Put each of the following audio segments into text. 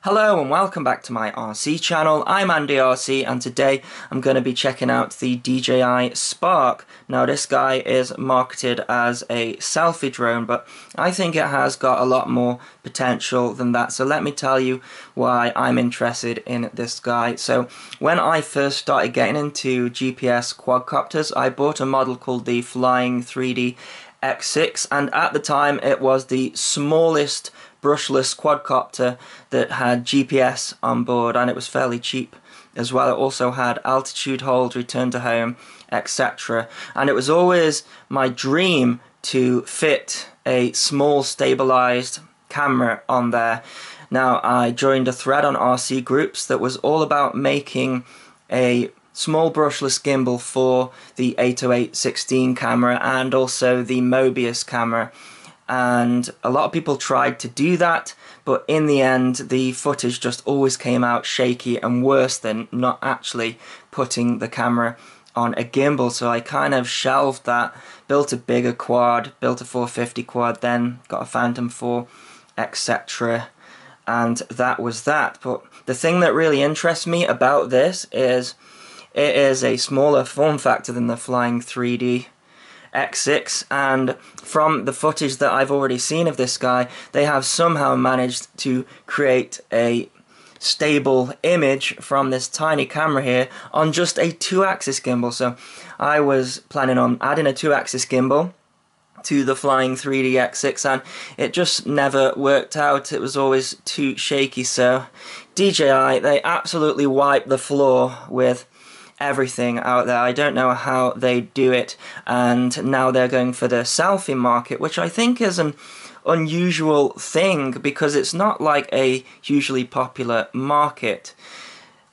Hello and welcome back to my RC channel. I'm AndyRC and today I'm going to be checking out the DJI Spark. Now this guy is marketed as a selfie drone, but I think it has got a lot more potential than that. So let me tell you why I'm interested in this guy. So when I first started getting into GPS quadcopters, I bought a model called the Flying 3D X6, and at the time it was the smallest brushless quadcopter that had GPS on board, and it was fairly cheap as well. It also had altitude hold, return to home, etc. And it was always my dream to fit a small stabilized camera on there. Now I joined a thread on RC groups that was all about making a small brushless gimbal for the 808/16 camera and also the Mobius camera. And a lot of people tried to do that, but in the end the footage just always came out shaky and worse than not actually putting the camera on a gimbal. So I kind of shelved that, built a bigger quad, built a 450 quad, then got a Phantom 4, etc. And that was that. But the thing that really interests me about this is it is a smaller form factor than the Flying 3D X6, and from the footage that I've already seen of this guy, they have somehow managed to create a stable image from this tiny camera here on just a 2-axis gimbal. So I was planning on adding a 2-axis gimbal to the Flying 3D X6 and it just never worked out. It was always too shaky. So DJI, they absolutely wiped the floor with everything out there. I don't know how they do it, and now they're going for the selfie market, which I think is an unusual thing because it's not like a hugely popular market.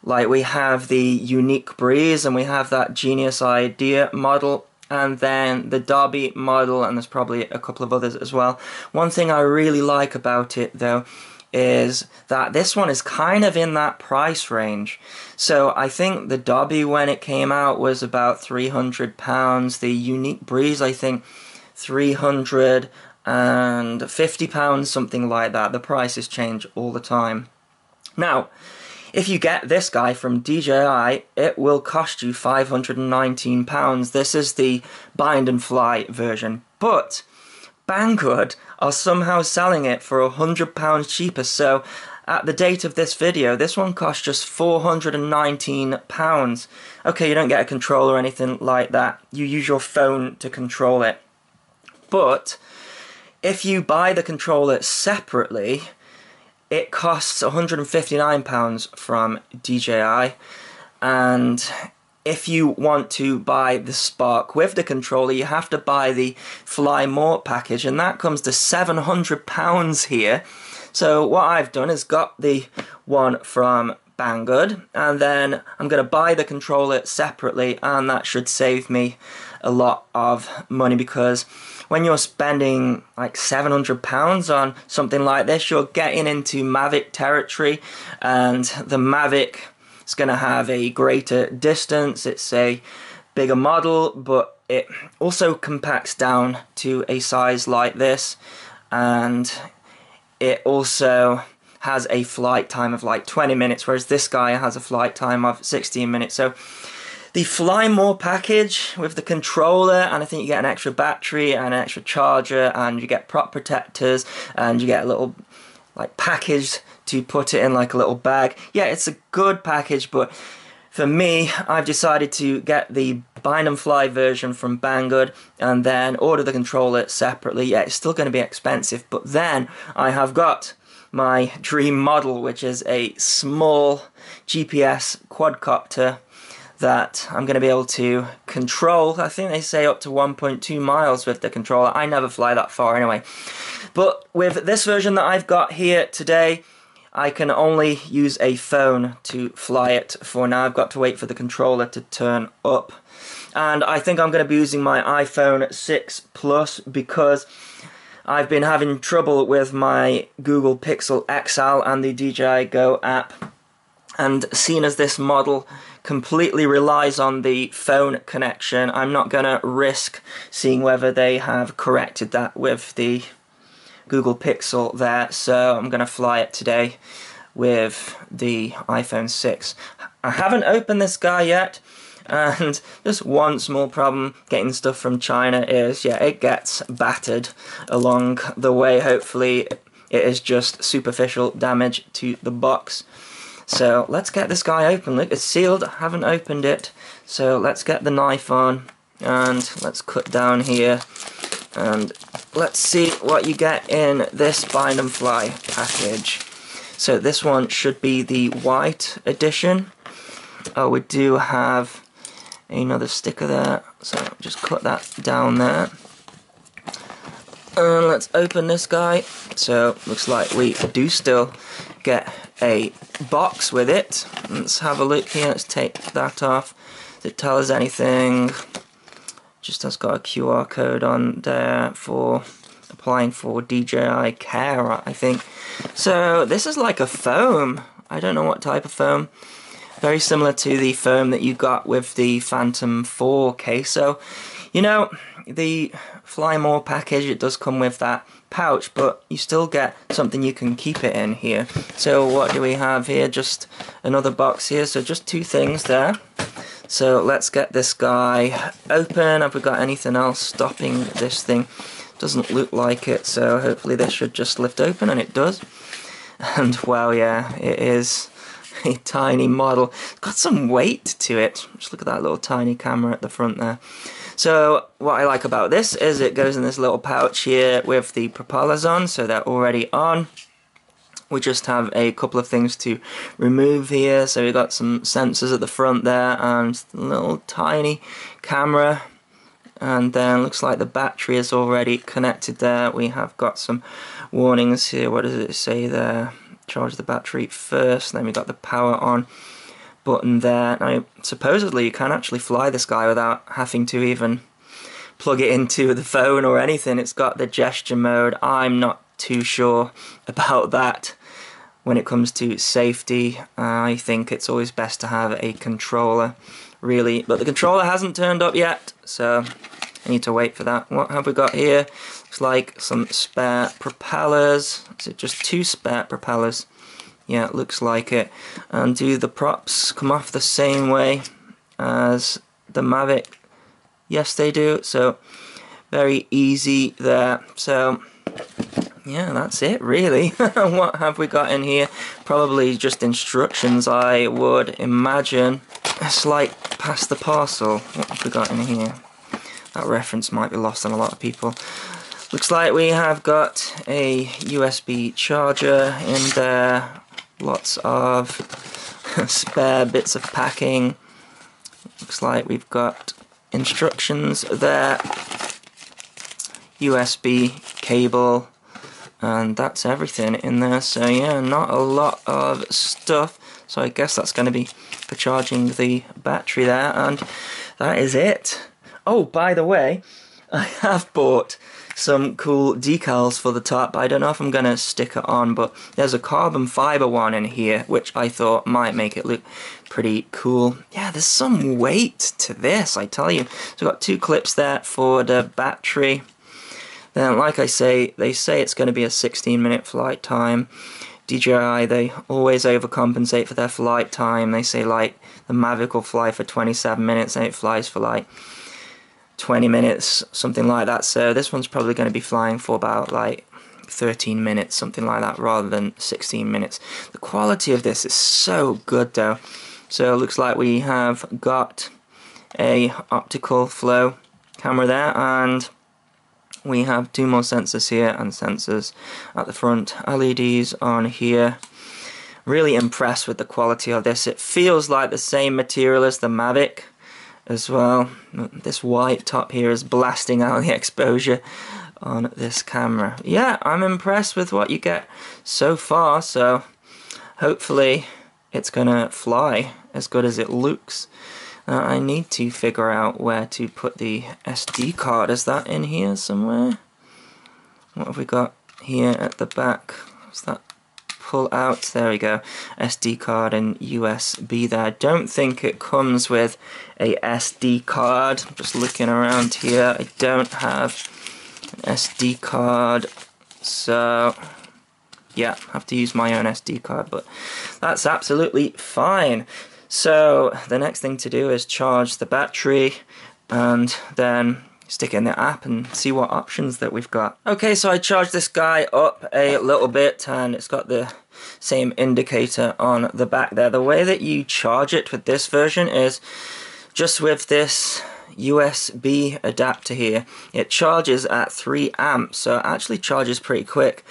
Like we have the Unique Breeze and we have that Genius Idea model and then the Derby model, and there's probably a couple of others as well. One thing I really like about it though is that this one is kind of in that price range. So I think the Derby when it came out was about £300. The Unique Breeze I think £350, something like that. The prices change all the time. Now if you get this guy from DJI, it will cost you £519. This is the bind and fly version, but Banggood are somehow selling it for £100 cheaper. So at the date of this video, this one costs just £419. Okay, you don't get a controller or anything like that. You use your phone to control it. But if you buy the controller separately, it costs £159 from DJI. And if you want to buy the Spark with the controller, you have to buy the Fly More package, and that comes to £700 here. So what I've done is got the one from Banggood, and then I'm going to buy the controller separately, and that should save me a lot of money, because when you're spending like £700 on something like this, you're getting into Mavic territory, and the Mavic, it's going to have a greater distance, it's a bigger model, but it also compacts down to a size like this, and it also has a flight time of like 20 minutes, whereas this guy has a flight time of 16 minutes. So the Fly More package with the controller, and I think you get an extra battery and an extra charger, and you get prop protectors, and you get a little like package to put it in like a little bag. Yeah, it's a good package, but for me, I've decided to get the bind and fly version from Banggood and then order the controller separately. Yeah, it's still going to be expensive, but then I have got my dream model, which is a small GPS quadcopter that I'm going to be able to control. I think they say up to 1.2 miles with the controller. I never fly that far anyway. But with this version that I've got here today, I can only use a phone to fly it for now. I've got to wait for the controller to turn up. And I think I'm going to be using my iPhone 6 Plus because I've been having trouble with my Google Pixel XL and the DJI Go app. And seeing as this model completely relies on the phone connection, I'm not going to risk seeing whether they have corrected that with the Google Pixel there, so I'm going to fly it today with the iPhone 6. I haven't opened this guy yet, and just one small problem getting stuff from China is, yeah, it gets battered along the way. Hopefully it is just superficial damage to the box. So let's get this guy open. Look, it's sealed. I haven't opened it. So let's get the knife on and let's cut down here. And let's see what you get in this bind and fly package. So this one should be the white edition. Oh, we do have another sticker there. So just cut that down there. And let's open this guy. So looks like we do still get a box with it. Let's have a look here. Let's take that off. Does it tell us anything? Just has got a QR code on there for applying for DJI Care, I think. So this is like a foam. I don't know what type of foam. Very similar to the foam that you got with the Phantom 4 case. So, you know, the Fly More package, it does come with that pouch, but you still get something you can keep it in here. So what do we have here? Just another box here. So just two things there. So let's get this guy open. Have we got anything else stopping this thing? Doesn't look like it, so hopefully this should just lift open, and it does. And well, yeah, it is a tiny model. It's got some weight to it. Just look at that little tiny camera at the front there. So what I like about this is it goes in this little pouch here with the propellers on, so they're already on. We just have a couple of things to remove here. So we've got some sensors at the front there and a little tiny camera. And then looks like the battery is already connected there. We have got some warnings here. What does it say there? Charge the battery first. Then we got the power on button there. Now, supposedly you can actually fly this guy without having to even plug it into the phone or anything. It's got the gesture mode. I'm not too sure about that. When it comes to safety, I think it's always best to have a controller, really. But the controller hasn't turned up yet, so I need to wait for that. What have we got here? Looks like some spare propellers. Is it just two spare propellers? Yeah, it looks like it. And do the props come off the same way as the Mavic? Yes, they do. So very easy there. So yeah, that's it really. What have we got in here? Probably just instructions, I would imagine. It's like pass the parcel. What have we got in here? That reference might be lost on a lot of people. Looks like we have got a USB charger in there. Lots of spare bits of packing. Looks like we've got instructions there. USB cable. And that's everything in there. So yeah, not a lot of stuff. So I guess that's going to be for charging the battery there. And that is it. Oh, by the way, I have bought some cool decals for the top. I don't know if I'm going to stick it on, but there's a carbon fiber one in here, which I thought might make it look pretty cool. Yeah, there's some weight to this, I tell you. So I've got two clips there for the battery. Then, like I say, they say it's going to be a 16-minute flight time. DJI, they always overcompensate for their flight time. They say, like, the Mavic will fly for 27 minutes and it flies for, like, 20 minutes, something like that. So this one's probably going to be flying for about, like, 13 minutes, something like that, rather than 16 minutes. The quality of this is so good, though. So it looks like we have got a optical flow camera there, and we have two more sensors here and sensors at the front, LEDs on here. Really impressed with the quality of this. It feels like the same material as the Mavic as well. This white top here is blasting out the exposure on this camera. Yeah, I'm impressed with what you get so far, so hopefully it's gonna fly as good as it looks. I need to figure out where to put the SD card. Is that in here somewhere? What have we got here at the back? Is that pull out? There we go. SD card and USB there. I don't think it comes with a SD card. Just looking around here, I don't have an SD card. So yeah, have to use my own SD card, but that's absolutely fine. So the next thing to do is charge the battery and then stick in the app and see what options that we've got. Okay, so I charged this guy up a little bit and it's got the same indicator on the back there. The way that you charge it with this version is just with this USB adapter here. It charges at 3 amps, so it actually charges pretty quick.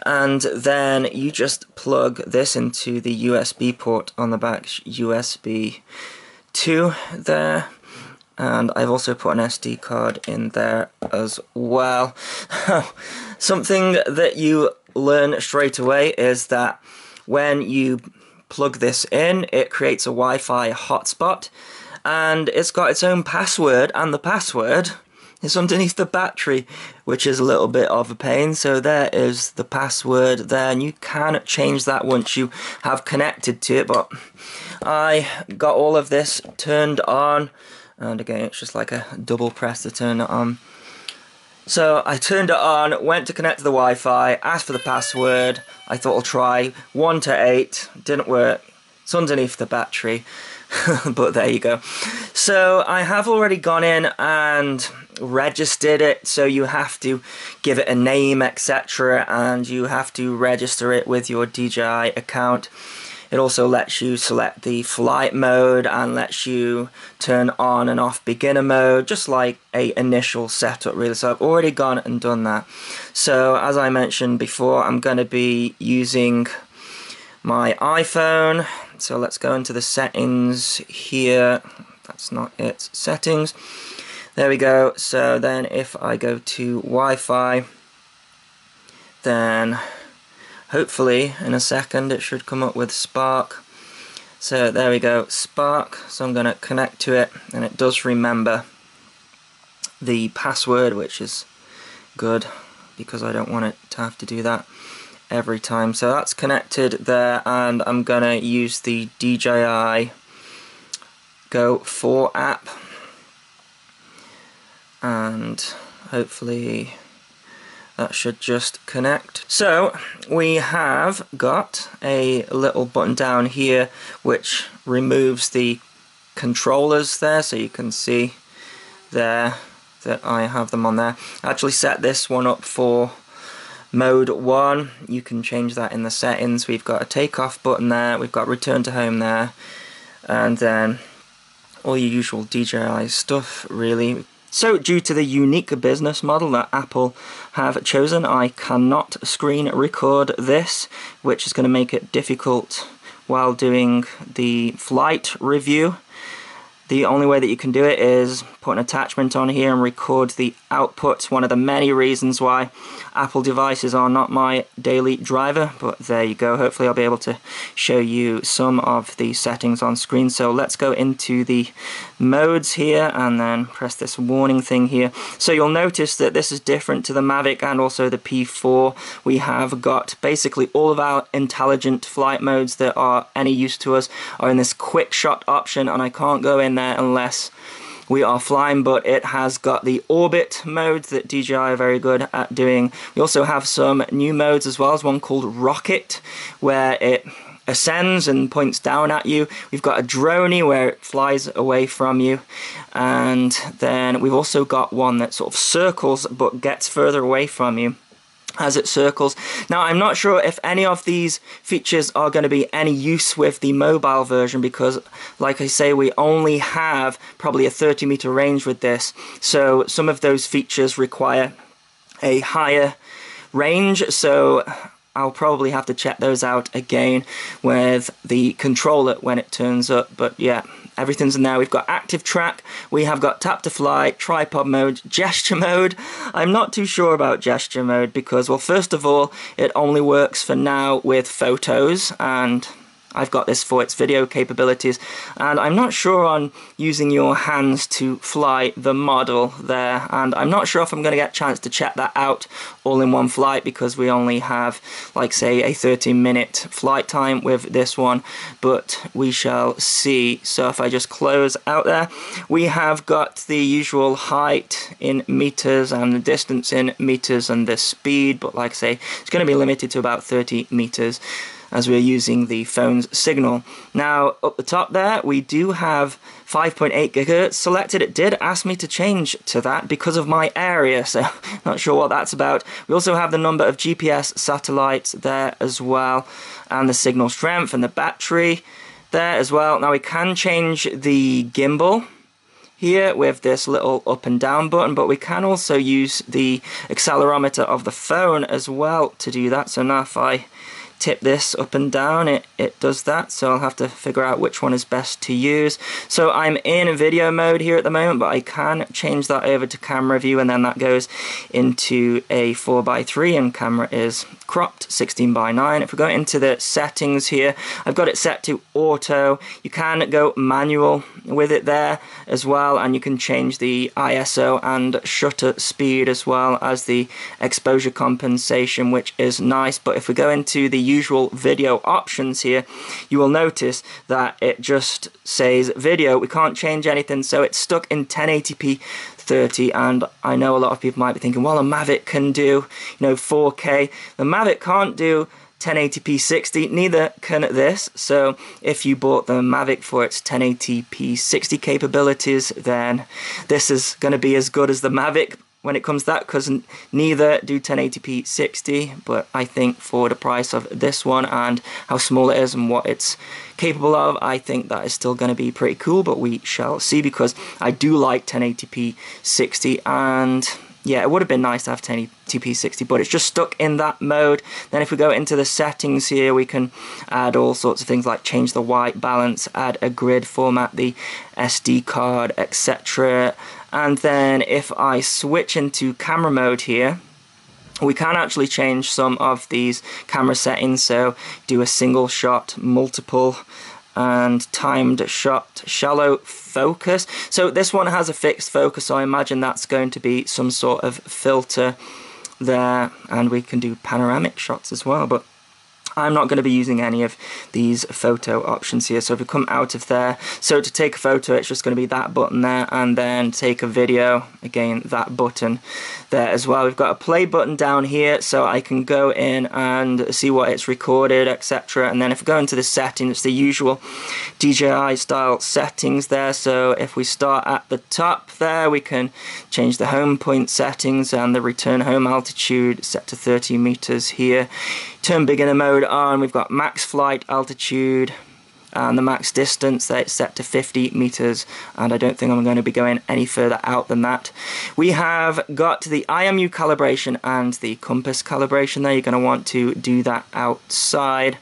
And then you just plug this into the USB port on the back, USB 2 there. And I've also put an SD card in there as well. Something that you learn straight away is that when you plug this in, it creates a Wi-Fi hotspot, and it's got its own password, and the password is underneath the battery, which is a little bit of a pain. So there is the password there, and you can change that once you have connected to it, but I got all of this turned on. And again, it's just like a double press to turn it on. So I turned it on, went to connect to the Wi-Fi, asked for the password. I thought I'll try 1 to 8. Didn't work. It's underneath the battery. But there you go. So I have already gone in and registered it. So you have to give it a name, etc. And you have to register it with your DJI account. It also lets you select the flight mode and lets you turn on and off beginner mode, just like a initial setup really. So I've already gone and done that. So as I mentioned before, I'm going to be using my iPhone. So let's go into the settings here. That's not it. Settings. There we go. So then if I go to Wi-Fi, then hopefully in a second it should come up with Spark. So there we go, Spark. So I'm going to connect to it, and it does remember the password, which is good because I don't want it to have to do that every time. So that's connected there, and I'm going to use the DJI Go 4 app, and hopefully that should just connect. So we have got a little button down here which removes the controllers there, so you can see there that I have them on there. I actually set this one up for mode 1. You can change that in the settings. We've got a takeoff button there, we've got return to home there, and then all your usual DJI stuff really. So due to the unique business model that Apple have chosen, I cannot screen record this, which is going to make it difficult while doing the flight review. The only way that you can do it is put an attachment on here and record the output. One of the many reasons why Apple devices are not my daily driver, but there you go. Hopefully I'll be able to show you some of the settings on screen. So let's go into the modes here and then press this warning thing here. So you'll notice that this is different to the Mavic and also the P4. We have got basically all of our intelligent flight modes that are any use to us are in this quick shot option, and I can't go in there unless we are flying, but it has got the orbit mode that DJI are very good at doing. We also have some new modes as well. There's one called Rocket, where it ascends and points down at you. We've got a droney where it flies away from you, and then we've also got one that sort of circles but gets further away from you as it circles. Now I'm not sure if any of these features are going to be any use with the mobile version, because like I say, we only have probably a 30-meter range with this, so some of those features require a higher range, so I'll probably have to check those out again with the controller when it turns up. But yeah, everything's in there. We've got active track, we have got tap to fly, tripod mode, gesture mode. I'm not too sure about gesture mode because, well, first of all, it only works for now with photos, and I've got this for its video capabilities, and I'm not sure on using your hands to fly the model there, and I'm not sure if I'm going to get a chance to check that out all in one flight, because we only have, like, say, a 30-minute flight time with this one, but we shall see. So if I just close out there, we have got the usual height in meters and the distance in meters and the speed, but like I say, it's going to be limited to about 30 meters as we're using the phone's signal. Now, up the top there, we do have 5.8 gigahertz selected. It did ask me to change to that because of my area, so not sure what that's about. We also have the number of GPS satellites there as well, and the signal strength and the battery there as well. Now, we can change the gimbal here with this little up and down button, but we can also use the accelerometer of the phone as well to do that. So now if I tip this up and down, it does that, so I'll have to figure out which one is best to use. So I'm in video mode here at the moment, but I can change that over to camera view, and then that goes into a 4:3, and camera is cropped 16:9. If we go into the settings here, I've got it set to auto. You can go manual with it there as well, and you can change the ISO and shutter speed as well as the exposure compensation, which is nice. But if we go into the usual video options here, you will notice that it just says video. We can't change anything, so it's stuck in 1080p 30, and I know a lot of people might be thinking, well, a Mavic can do 4K. The Mavic can't do 1080p 60, neither can this. So if you bought the Mavic for its 1080p 60 capabilities, then this is going to be as good as the Mavic when it comes to that, because neither do 1080p 60. But I think for the price of this one and how small it is and what it's capable of, I think that is still going to be pretty cool, but we shall see, because I do like 1080p 60, and yeah, it would have been nice to have 1080p 60, but it's just stuck in that mode. Then if we go into the settings here, we can add all sorts of things like change the white balance, add a grid, format the SD card, etc. And then if I switch into camera mode here, we can actually change some of these camera settings, so do a single shot, multiple, and timed shot, shallow focus. So this one has a fixed focus, so I imagine that's going to be some sort of filter there, and we can do panoramic shots as well, but I'm not going to be using any of these photo options here. So if we come out of there, so to take a photo, it's just going to be that button there, and then take a video, again, that button there as well. We've got a play button down here, so I can go in and see what it's recorded, etc. And then if we go into the settings, it's the usual DJI style settings there. So if we start at the top there, we can change the home point settings and the return home altitude set to 30 meters here. Turn beginner mode on, we've got max flight altitude and the max distance that's set to 50 meters, and I don't think I'm going to be going any further out than that. We have got the IMU calibration and the compass calibration there. You're going to want to do that outside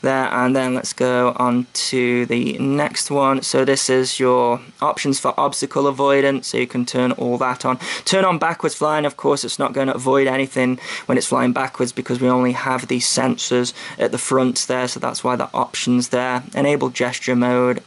there, and then let's go on to the next one. So this is your options for obstacle avoidance, so you can turn all that on. Turn on backwards flying. Of course, it's not going to avoid anything when it's flying backwards, because we only have these sensors at the front there, so that's why the options there. Enable gesture mode,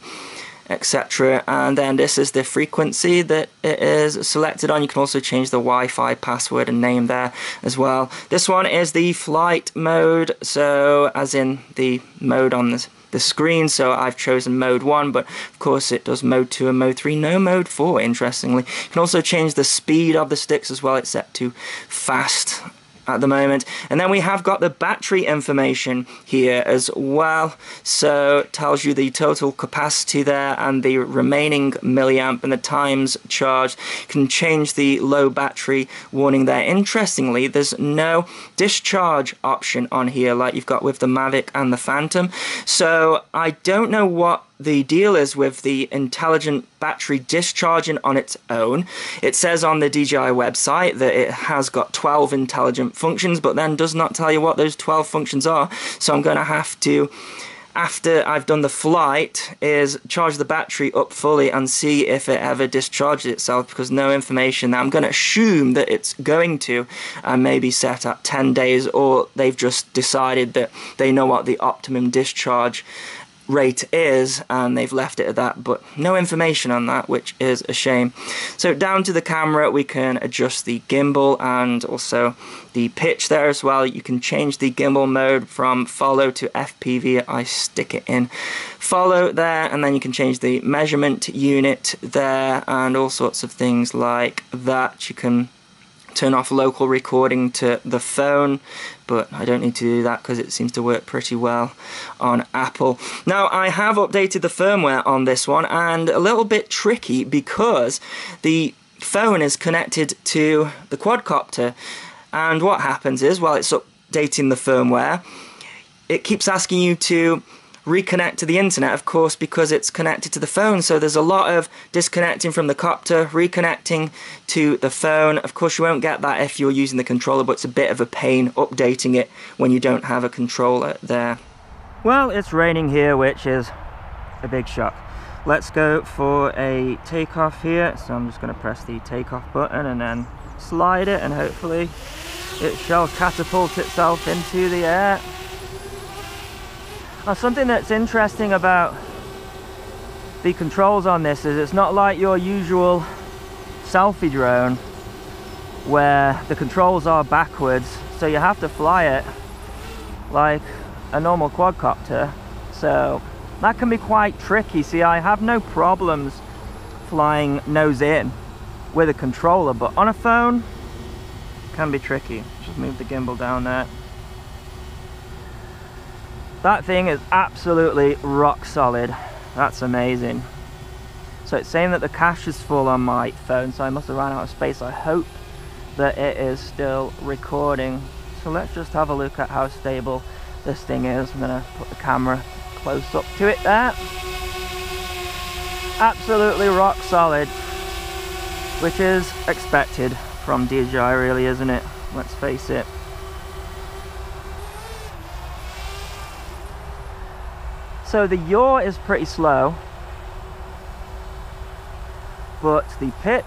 etc. And then this is the frequency that it is selected on. You can also change the Wi-Fi password and name there as well. This one is the flight mode, so as in the mode on the screen, so I've chosen mode 1, but of course it does mode 2 and mode 3, no mode 4, interestingly. You can also change the speed of the sticks as well. It's set to fast at the moment. And then we have got the battery information here as well, so it tells you the total capacity there and the remaining milliamp and the times charged. You can change the low battery warning there. Interestingly, there's no discharge option on here like you've got with the Mavic and the Phantom, so I don't know what the deal is with the intelligent battery discharging on its own. It says on the DJI website that it has got 12 intelligent functions, but then does not tell you what those 12 functions are, so I'm going to have to after I've done the flight is charge the battery up fully and see if it ever discharges itself, because no information there. I'm going to assume that it's going to, and maybe set at 10 days, or they've just decided that they know what the optimum discharge rate is and they've left it at that, but no information on that, which is a shame. So down to the camera, we can adjust the gimbal and also the pitch there as well. You can change the gimbal mode from follow to FPV. I stick it in follow there, and then you can change the measurement unit there and all sorts of things like that. You can turn off local recording to the phone, but I don't need to do that because it seems to work pretty well on Apple. Now, I have updated the firmware on this one, and a little bit tricky because the phone is connected to the quadcopter, and what happens is, while it's updating the firmware, it keeps asking you to reconnect to the internet, of course, because it's connected to the phone. So there's a lot of disconnecting from the copter, reconnecting to the phone. Of course, you won't get that if you're using the controller, but it's a bit of a pain updating it when you don't have a controller there. Well, it's raining here, which is a big shock. Let's go for a takeoff here. So I'm just going to press the takeoff button and then slide it, and hopefully it shall catapult itself into the air. Now, something that's interesting about the controls on this is it's not like your usual selfie drone where the controls are backwards, so you have to fly it like a normal quadcopter. So that can be quite tricky. See, I have no problems flying nose in with a controller, but on a phone it can be tricky. Just move the gimbal down there. That thing is absolutely rock solid. That's amazing. So it's saying that the cache is full on my phone, so I must have run out of space. I hope that it is still recording. So let's just have a look at how stable this thing is. I'm gonna put the camera close up to it there. Absolutely rock solid, which is expected from DJI, really, isn't it? Let's face it. So the yaw is pretty slow, but the pitch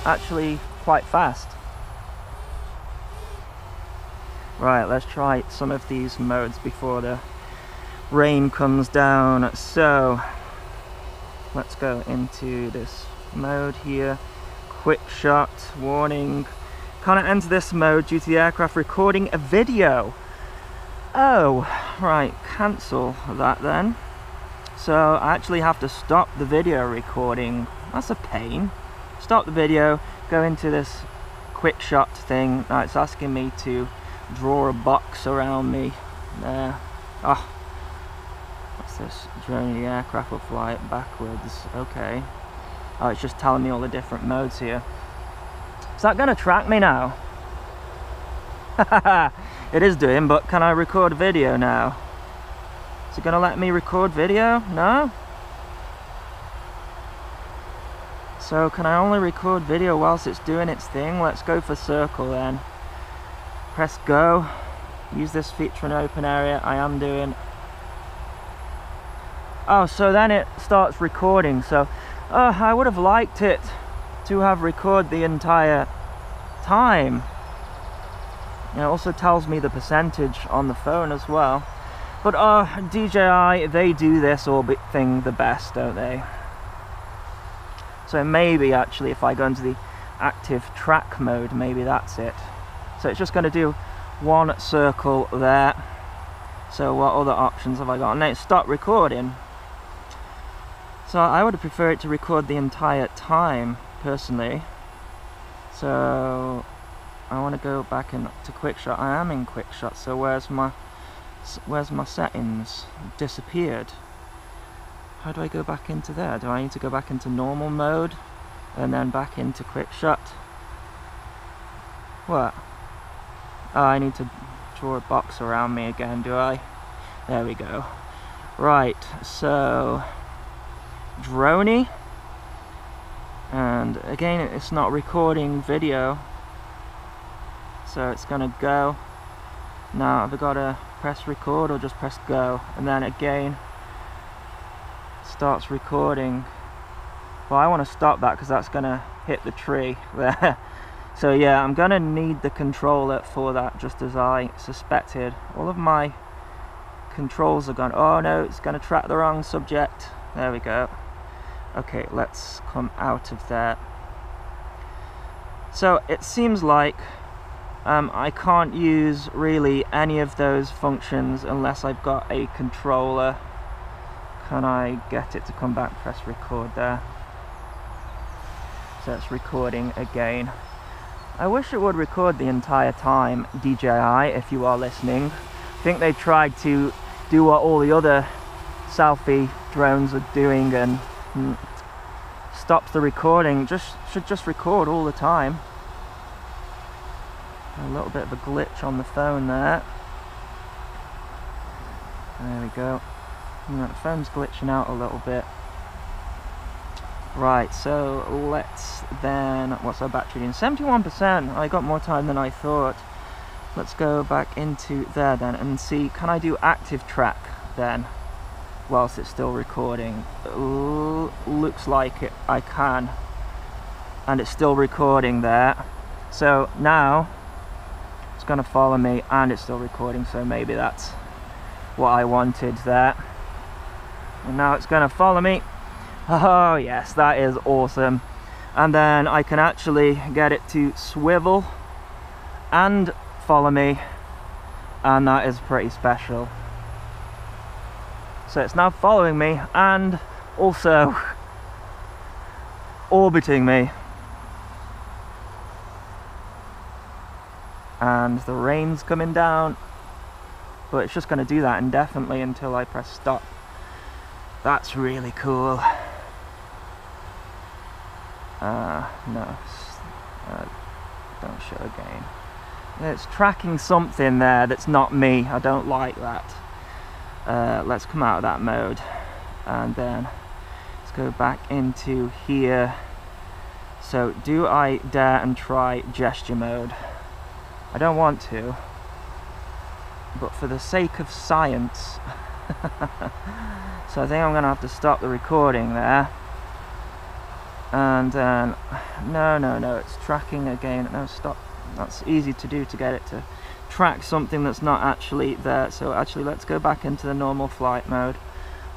actually quite fast. Right, let's try some of these modes before the rain comes down. So let's go into this mode here. Quick shot warning. Can't enter this mode due to the aircraft recording a video. Oh, right, cancel that then. So I actually have to stop the video recording. That's a pain. Stop the video, go into this quick shot thing. Now it's asking me to draw a box around me there. Oh, what's this? Drone the aircraft will fly it backwards. Okay. Oh, it's just telling me all the different modes here. Is that going to track me now? It is doing, but can I record video now? Is it going to let me record video? No? So can I only record video whilst it's doing its thing? Let's go for circle then. Press go. Use this feature in open area. I am doing. Oh, so then it starts recording. So I would have liked it to have recorded the entire time. It also tells me the percentage on the phone as well. But DJI, they do this orbit thing the best, don't they? So maybe actually if I go into the active track mode, maybe that's it. So it's just going to do one circle there. So what other options have I got? And then it stopped recording. So I would prefer it to record the entire time, personally. So I want to go back into quick shot. I am in quick shot, so where's my settings? Disappeared. How do I go back into there? Do I need to go back into normal mode and then back into quick shot? What? Oh, I need to draw a box around me again, do I? There we go. Right, so droney, and again it's not recording video, so it's gonna go. Now I've got to press record or just press go, and then again starts recording. Well, I want to stop that because that's going to hit the tree there. So yeah, I'm going to need the controller for that, just as I suspected. All of my controls are gone. Oh no, it's going to track the wrong subject. There we go. Okay, let's come out of there. So it seems like I can't use really any of those functions unless I've got a controller. Can I get it to come back? Press record there. So it's recording again. I wish it would record the entire time, DJI, if you are listening. I think they tried to do what all the other selfie drones are doing and stops the recording. Should just record all the time. A little bit of a glitch on the phone there. There we go. The phone's glitching out a little bit. Right, so let's then, what's our battery doing? 71%. I got more time than I thought. Let's go back into there then and see, can I do active track then whilst it's still recording? Looks like it, I can, and it's still recording there. So now it's going to follow me and it's still recording, so maybe that's what I wanted there. And now it's going to follow me. Oh yes, that is awesome. And then I can actually get it to swivel and follow me, and that is pretty special. So it's now following me and also orbiting me. And the rain's coming down, but it's just going to do that indefinitely until I press stop. That's really cool. No, don't show again. It's tracking something there that's not me. I don't like that. Let's come out of that mode and then let's go back into here. So do I dare and try gesture mode? I don't want to, but for the sake of science. So I think I'm going to have to stop the recording there. And then, no, it's tracking again. No, stop. That's easy to do, to get it to track something that's not actually there. So actually, let's go back into the normal flight mode,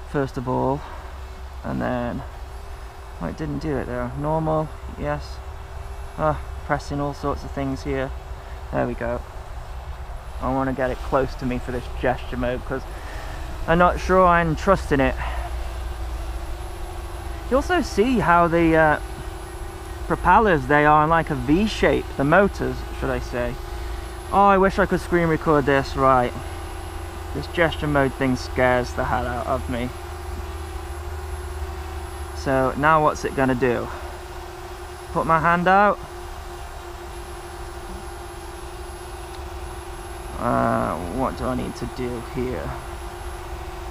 first of all. And then, oh, it didn't do it there. Normal, yes. Pressing all sorts of things here. There we go. I want to get it close to me for this gesture mode because I'm not sure I'm trusting it. You also see how the propellers, they are in like a V shape, the motors, should I say. Oh, I wish I could screen record this. Right, this gesture mode thing scares the hell out of me. So now what's it gonna do? Put my hand out. What do I need to do here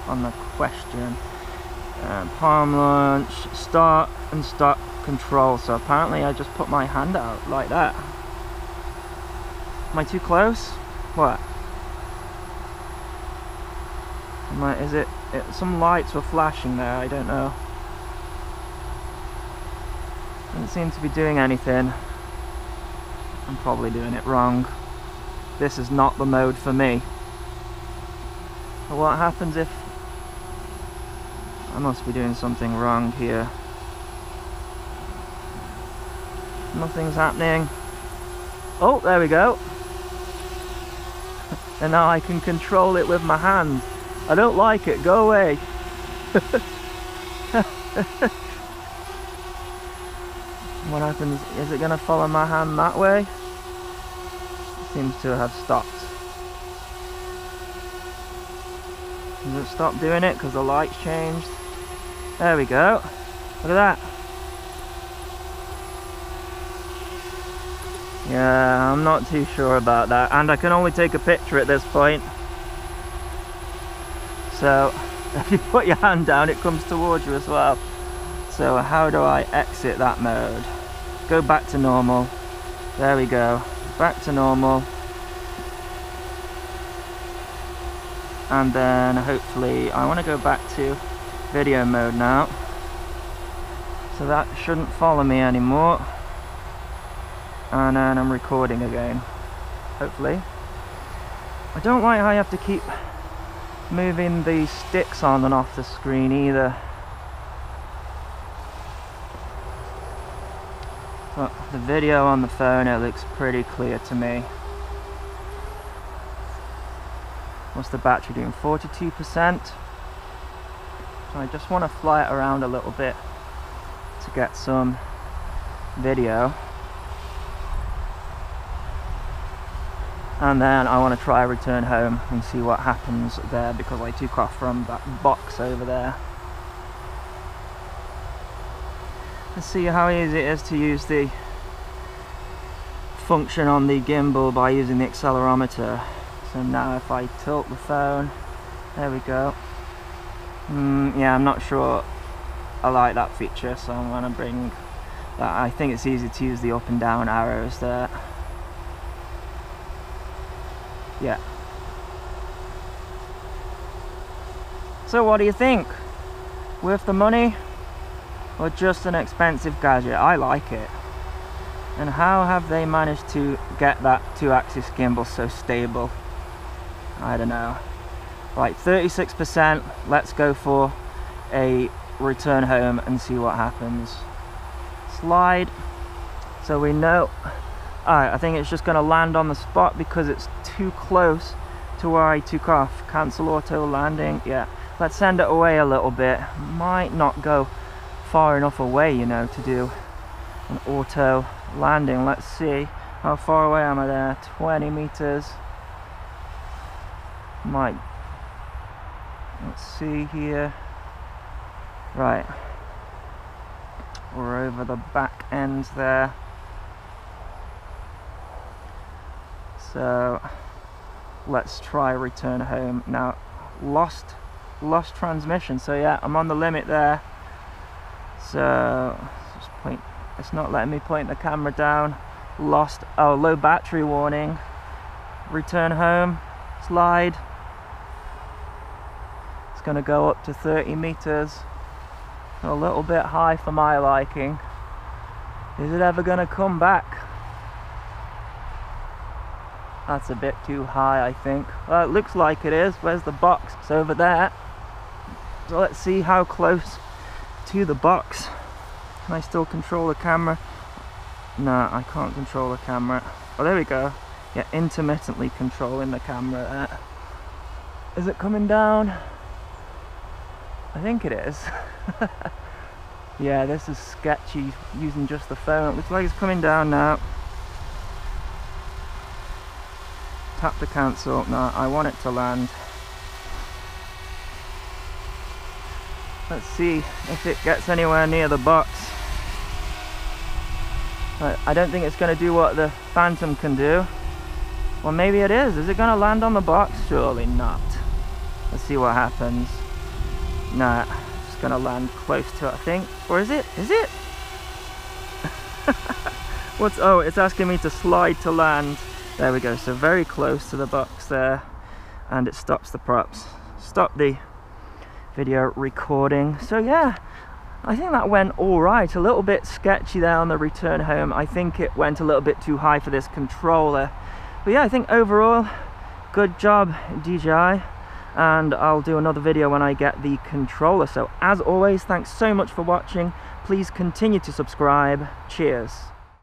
on the question? Palm launch, start and stop control. So apparently I just put my hand out like that. Am I too close? What? Is it some lights were flashing there, I don't know. Doesn't seem to be doing anything. I'm probably doing it wrong. This is not the mode for me. But what happens if I must be doing something wrong here? Nothing's happening. Oh, there we go. And now I can control it with my hand. I don't like it. Go away. What happens? Is it going to follow my hand that way? It seems to have stopped. Does it stop doing it because the light's changed? There we go. Look at that. Yeah, I'm not too sure about that. And I can only take a picture at this point. So, if you put your hand down, it comes towards you as well. So how do I exit that mode? Go back to normal. There we go. Back to normal. and then hopefully I want to go back to video mode now, so that shouldn't follow me anymore, and then I'm recording again, hopefully. I don't like how you have to keep moving the sticks on and off the screen either. But the video on the phone, it looks pretty clear to me. What's the battery doing? 42%. So I just want to fly it around a little bit to get some video. And then I want to try return home and see what happens there, because I took off from that box over there. Let's see how easy it is to use the function on the gimbal by using the accelerometer. So now if I tilt the phone, there we go. Yeah, I'm not sure I like that feature, so I'm going to bring that. I think it's easy to use the up and down arrows there. Yeah. So what do you think? Worth the money? Or just an expensive gadget? I like it. And how have they managed to get that 2-axis gimbal so stable? I don't know. Right, 36%. Let's go for a return home and see what happens. Slide. So we know. Alright, I think it's just going to land on the spot because it's too close to where I took off. Cancel auto landing. Yeah. Let's send it away a little bit. Might not go far enough away, you know, to do an auto landing. Let's see, how far away am I there? 20 meters. Might, let's see here. Right, we're over the back end there, so let's try return home now. Lost transmission, so yeah, I'm on the limit there. So just point, it's not letting me point the camera down. Lost, oh, low battery warning. Return home, slide. It's going to go up to 30 meters. A little bit high for my liking. Is it ever going to come back? That's a bit too high, I think. Well, it looks like it is. Where's the box? It's over there. So let's see how close to the box. Can I still control the camera? No, I can't control the camera. Oh, there we go. Yeah, intermittently controlling the camera there. Is it coming down? I think it is. Yeah, this is sketchy using just the phone. It looks like it's coming down now. Tap to cancel. No, I want it to land. Let's see if it gets anywhere near the box. I don't think it's going to do what the Phantom can do. Well, maybe it is. Is it going to land on the box? Surely not. Let's see what happens. Nah, it's going to land close to it, I think. Or is it? Is it? What's? Oh, it's asking me to slide to land. There we go. So very close to the box there. And it stops the props. Stop the video recording. So yeah, I think that went all right. A little bit sketchy there on the return home. I think it went a little bit too high for this controller, but yeah, I think overall good job, DJI, and I'll do another video when I get the controller. So as always, thanks so much for watching. Please continue to subscribe. Cheers.